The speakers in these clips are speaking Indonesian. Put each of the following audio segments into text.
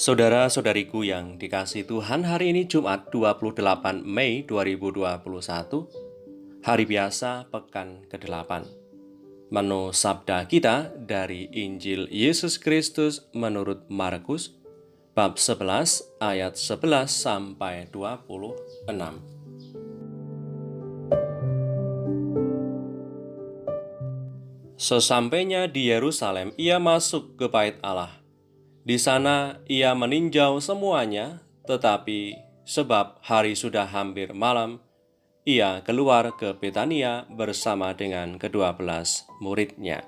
Saudara-saudariku yang dikasihi Tuhan, hari ini Jumat 28 Mei 2021, hari biasa pekan ke-8. Menu sabda kita dari Injil Yesus Kristus menurut Markus, bab 11 ayat 11 sampai 26. Sesampainya di Yerusalem, ia masuk ke bait Allah. Di sana ia meninjau semuanya, tetapi sebab hari sudah hampir malam, ia keluar ke Betania bersama dengan ke-12 muridnya.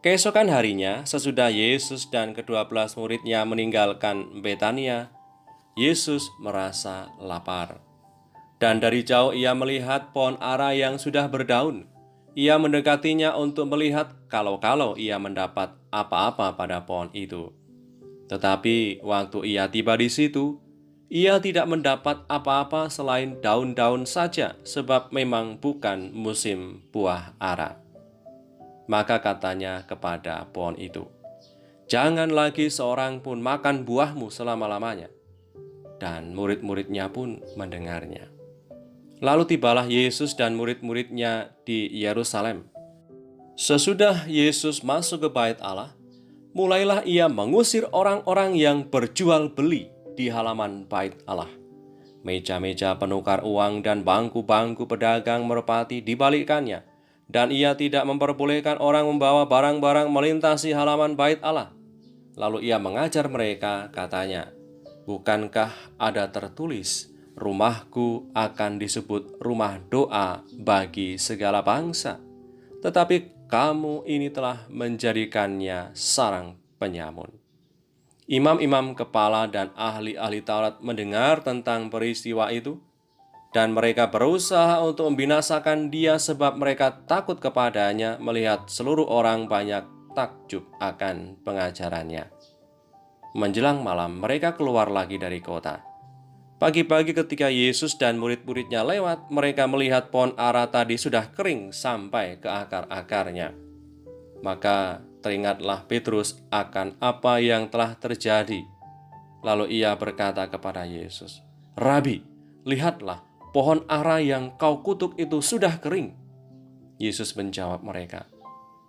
Keesokan harinya, sesudah Yesus dan ke-12 muridnya meninggalkan Betania, Yesus merasa lapar. Dan dari jauh ia melihat pohon ara yang sudah berdaun. Ia mendekatinya untuk melihat kalau ia mendapat apa-apa pada pohon itu. Tetapi waktu ia tiba di situ, ia tidak mendapat apa-apa selain daun-daun saja, sebab memang bukan musim buah ara. Maka katanya kepada pohon itu, "Jangan lagi seorang pun makan buahmu selama-lamanya." Dan murid-muridnya pun mendengarnya. Lalu tibalah Yesus dan murid-muridnya di Yerusalem. Sesudah Yesus masuk ke bait Allah, mulailah ia mengusir orang-orang yang berjual beli di halaman bait Allah. Meja-meja penukar uang dan bangku-bangku pedagang merpati dibalikkannya, dan ia tidak memperbolehkan orang membawa barang-barang melintasi halaman bait Allah. Lalu ia mengajar mereka, katanya, "Bukankah ada tertulis, rumahku akan disebut rumah doa bagi segala bangsa? Tetapi kamu ini telah menjadikannya sarang penyamun." Imam-imam kepala dan ahli-ahli Taurat mendengar tentang peristiwa itu, dan mereka berusaha untuk membinasakan dia sebab mereka takut kepadanya melihat seluruh orang banyak takjub akan pengajarannya. Menjelang malam, mereka keluar lagi dari kota. Pagi-pagi ketika Yesus dan murid-muridnya lewat, mereka melihat pohon ara tadi sudah kering sampai ke akar-akarnya. Maka teringatlah Petrus akan apa yang telah terjadi. Lalu ia berkata kepada Yesus, "Rabi, lihatlah, pohon ara yang kau kutuk itu sudah kering." Yesus menjawab mereka,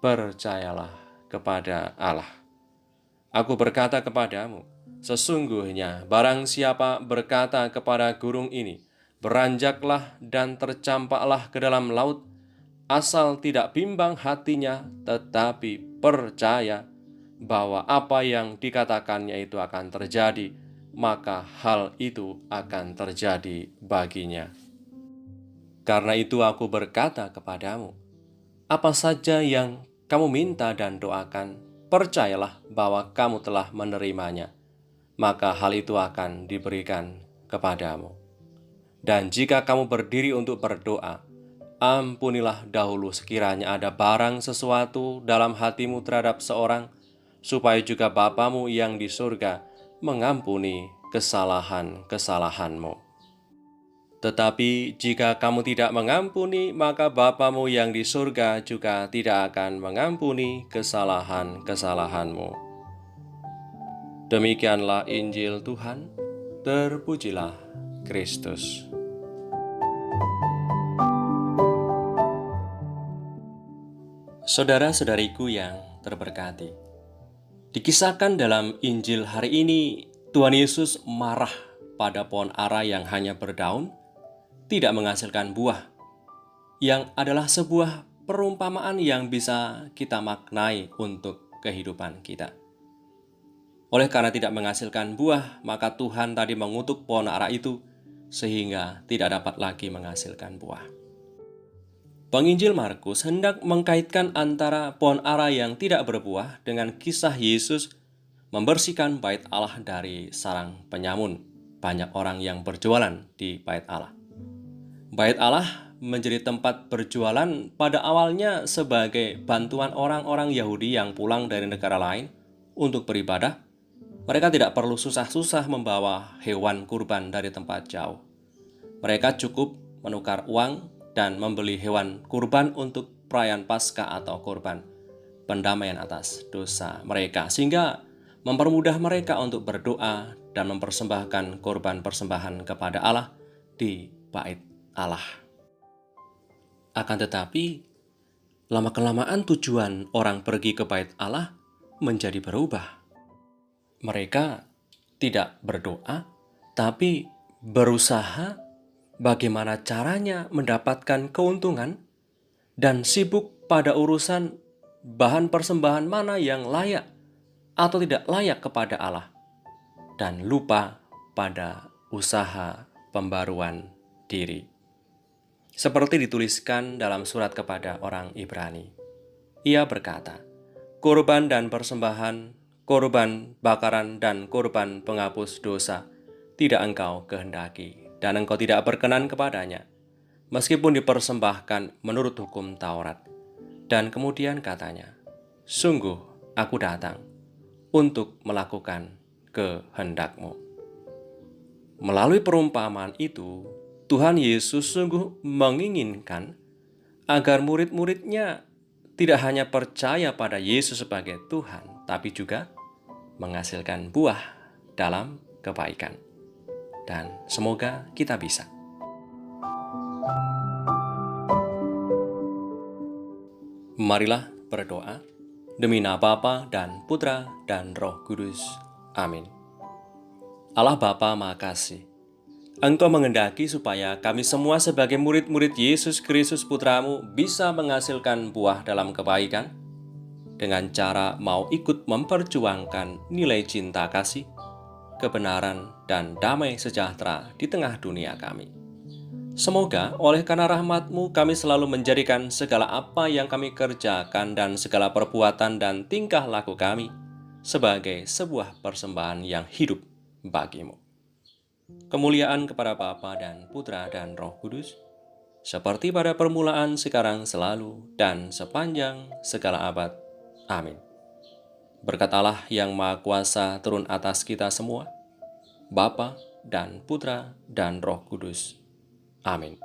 "Percayalah kepada Allah. Aku berkata kepadamu, sesungguhnya barang siapa berkata kepada gunung ini, 'Beranjaklah dan tercampaklah ke dalam laut,' asal tidak bimbang hatinya, tetapi percaya bahwa apa yang dikatakannya itu akan terjadi, maka hal itu akan terjadi baginya. Karena itu aku berkata kepadamu, apa saja yang kamu minta dan doakan, percayalah bahwa kamu telah menerimanya, maka hal itu akan diberikan kepadamu. Dan jika kamu berdiri untuk berdoa, ampunilah dahulu sekiranya ada barang sesuatu dalam hatimu terhadap seorang, supaya juga Bapamu yang di surga mengampuni kesalahan-kesalahanmu. Tetapi jika kamu tidak mengampuni, maka Bapamu yang di surga juga tidak akan mengampuni kesalahan-kesalahanmu." Demikianlah Injil Tuhan. Terpujilah Kristus. Saudara-saudariku yang terberkati, dikisahkan dalam Injil hari ini, Tuhan Yesus marah pada pohon ara yang hanya berdaun, tidak menghasilkan buah, yang adalah sebuah perumpamaan yang bisa kita maknai untuk kehidupan kita. Oleh karena tidak menghasilkan buah, maka Tuhan tadi mengutuk pohon ara itu sehingga tidak dapat lagi menghasilkan buah. Penginjil Markus hendak mengkaitkan antara pohon ara yang tidak berbuah dengan kisah Yesus membersihkan bait Allah dari sarang penyamun, banyak orang yang berjualan di bait Allah. Bait Allah menjadi tempat berjualan pada awalnya sebagai bantuan orang-orang Yahudi yang pulang dari negara lain untuk beribadah. Mereka tidak perlu susah-susah membawa hewan kurban dari tempat jauh. Mereka cukup menukar uang dan membeli hewan kurban untuk perayaan Paskah atau kurban pendamaian atas dosa mereka, sehingga mempermudah mereka untuk berdoa dan mempersembahkan korban persembahan kepada Allah di bait Allah. Akan tetapi, lama-kelamaan tujuan orang pergi ke bait Allah menjadi berubah. Mereka tidak berdoa, tapi berusaha bagaimana caranya mendapatkan keuntungan dan sibuk pada urusan bahan persembahan mana yang layak atau tidak layak kepada Allah, dan lupa pada usaha pembaruan diri. Seperti dituliskan dalam surat kepada orang Ibrani. Ia berkata, "Korban dan persembahan, korban bakaran dan korban penghapus dosa tidak engkau kehendaki, dan engkau tidak berkenan kepadanya, meskipun dipersembahkan menurut hukum Taurat." Dan kemudian katanya, "Sungguh aku datang untuk melakukan kehendak-Mu." Melalui perumpamaan itu, Tuhan Yesus sungguh menginginkan agar murid-muridnya tidak hanya percaya pada Yesus sebagai Tuhan, tapi juga menghasilkan buah dalam kebaikan. Dan semoga kita bisa. Marilah berdoa. Demi nama Bapa dan Putra dan Roh Kudus. Amin. Allah Bapa Maha Kasih, Engkau menghendaki supaya kami semua sebagai murid-murid Yesus Kristus Putra-Mu bisa menghasilkan buah dalam kebaikan dengan cara mau ikut memperjuangkan nilai cinta kasih, kebenaran, dan damai sejahtera di tengah dunia kami. Semoga oleh karena rahmat-Mu kami selalu menjadikan segala apa yang kami kerjakan dan segala perbuatan dan tingkah laku kami sebagai sebuah persembahan yang hidup bagi-Mu. Kemuliaan kepada Bapa dan Putra dan Roh Kudus, seperti pada permulaan, sekarang, selalu, dan sepanjang segala abad. Amin. Berkat Allah yang Maha Kuasa turun atas kita semua, Bapa dan Putra dan Roh Kudus. Amin.